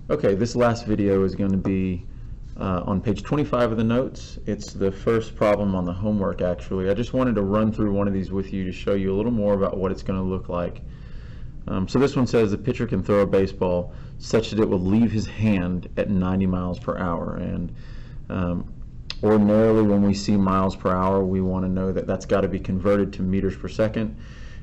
Okay, this last video is going to be on page 25 of the notes. It's the first problem on the homework, actually. I just wanted to run through one of these with you to show you a little more about what it's going to look like. So this one says the pitcher can throw a baseball such that it will leave his hand at 90 miles per hour. And ordinarily when we see miles per hour, we want to know that that's got to be converted to meters per second.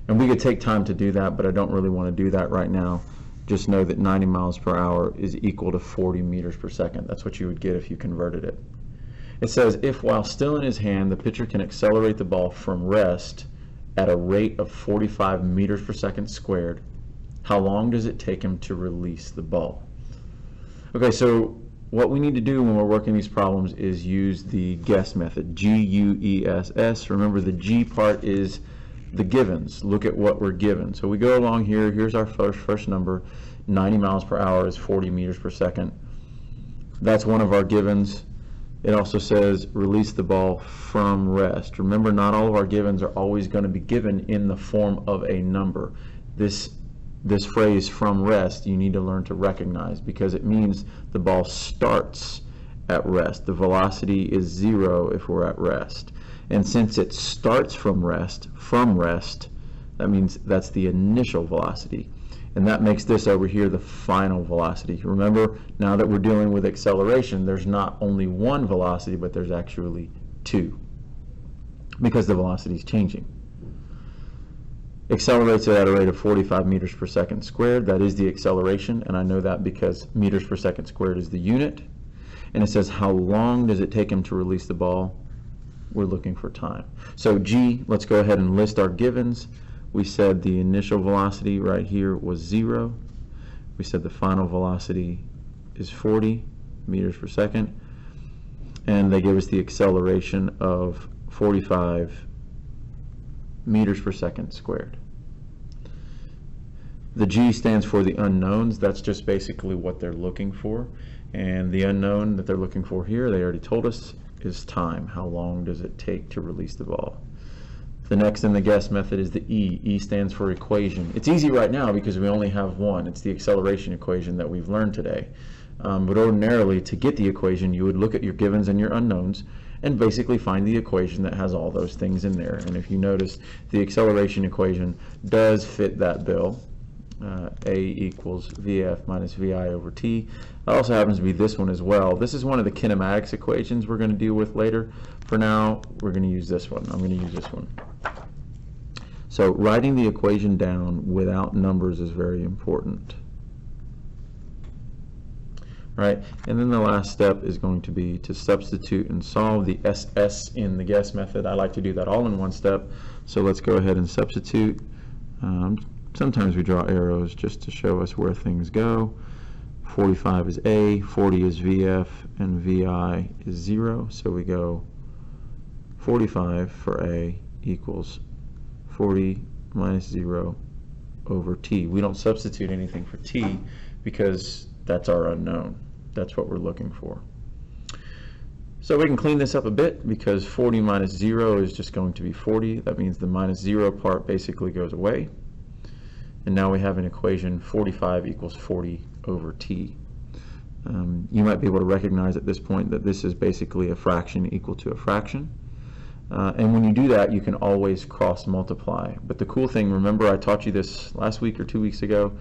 And we could take time to do that, but I don't really want to do that right now. Just know that 90 miles per hour is equal to 40 meters per second. That's what you would get if you converted it. It says, if while still in his hand, the pitcher can accelerate the ball from rest at a rate of 45 meters per second squared, how long does it take him to release the ball? Okay, so what we need to do when we're working these problems is use the guess method, G-U-E-S-S. Remember, the G part is the givens. Look at what we're given. So we go along here. Here's our first number. 90 miles per hour is 40 meters per second. That's one of our givens. It also says release the ball from rest. Remember, not all of our givens are always going to be given in the form of a number. This phrase from rest you need to learn to recognize, because it means the ball starts at rest. The velocity is 0 if we're at rest. And since it starts from rest, that means that's the initial velocity. And that makes this over here the final velocity. Remember, now that we're dealing with acceleration, there's not only one velocity, but there's actually two, because the velocity is changing. Accelerates at a rate of 45 meters per second squared. That is the acceleration, and I know that because meters per second squared is the unit. And it says, how long does it take him to release the ball? We're looking for time. So G, let's go ahead and list our givens. We said the initial velocity right here was 0. We said the final velocity is 40 meters per second. And they gave us the acceleration of 45 meters per second squared. The G stands for the unknowns. That's just basically what they're looking for. And the unknown that they're looking for here, they already told us, is time. How long does it take to release the ball? The next in the guess method is the E. E stands for equation. It's easy right now because we only have one. It's the acceleration equation that we've learned today. But ordinarily, to get the equation, you would look at your givens and your unknowns and basically find the equation that has all those things in there. And if you notice, the acceleration equation does fit that bill. A equals VF minus VI over T. It also happens to be this one as well. This is one of the kinematics equations we're going to deal with later. For now, we're going to use this one. I'm going to use this one. So writing the equation down without numbers is very important. Right? And then the last step is going to be to substitute and solve the SS in the guess method. I like to do that all in one step. So let's go ahead and substitute. Sometimes we draw arrows just to show us where things go. 45 is A, 40 is VF, and VI is 0. So we go 45 for A equals 40 minus 0 over T. We don't substitute anything for T because that's our unknown. That's what we're looking for. So we can clean this up a bit because 40 minus 0 is just going to be 40. That means the minus 0 part basically goes away. And now we have an equation 45 equals 40 over T. You might be able to recognize at this point that this is basically a fraction equal to a fraction. And when you do that, you can always cross multiply. But the cool thing, remember I taught you this last week or 2 weeks ago,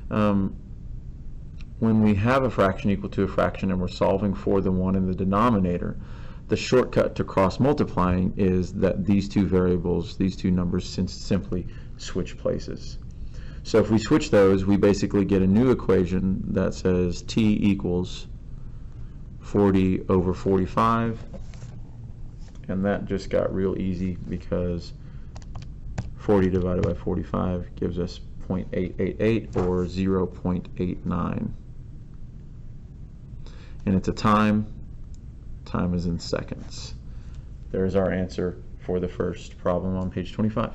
when we have a fraction equal to a fraction and we're solving for the one in the denominator, the shortcut to cross multiplying is that these two variables, these two numbers, simply switch places. So if we switch those, we basically get a new equation that says T equals 40 over 45. And that just got real easy because 40 divided by 45 gives us 0.888 or 0.89. And it's a time. Time is in seconds. There's our answer for the first problem on page 25.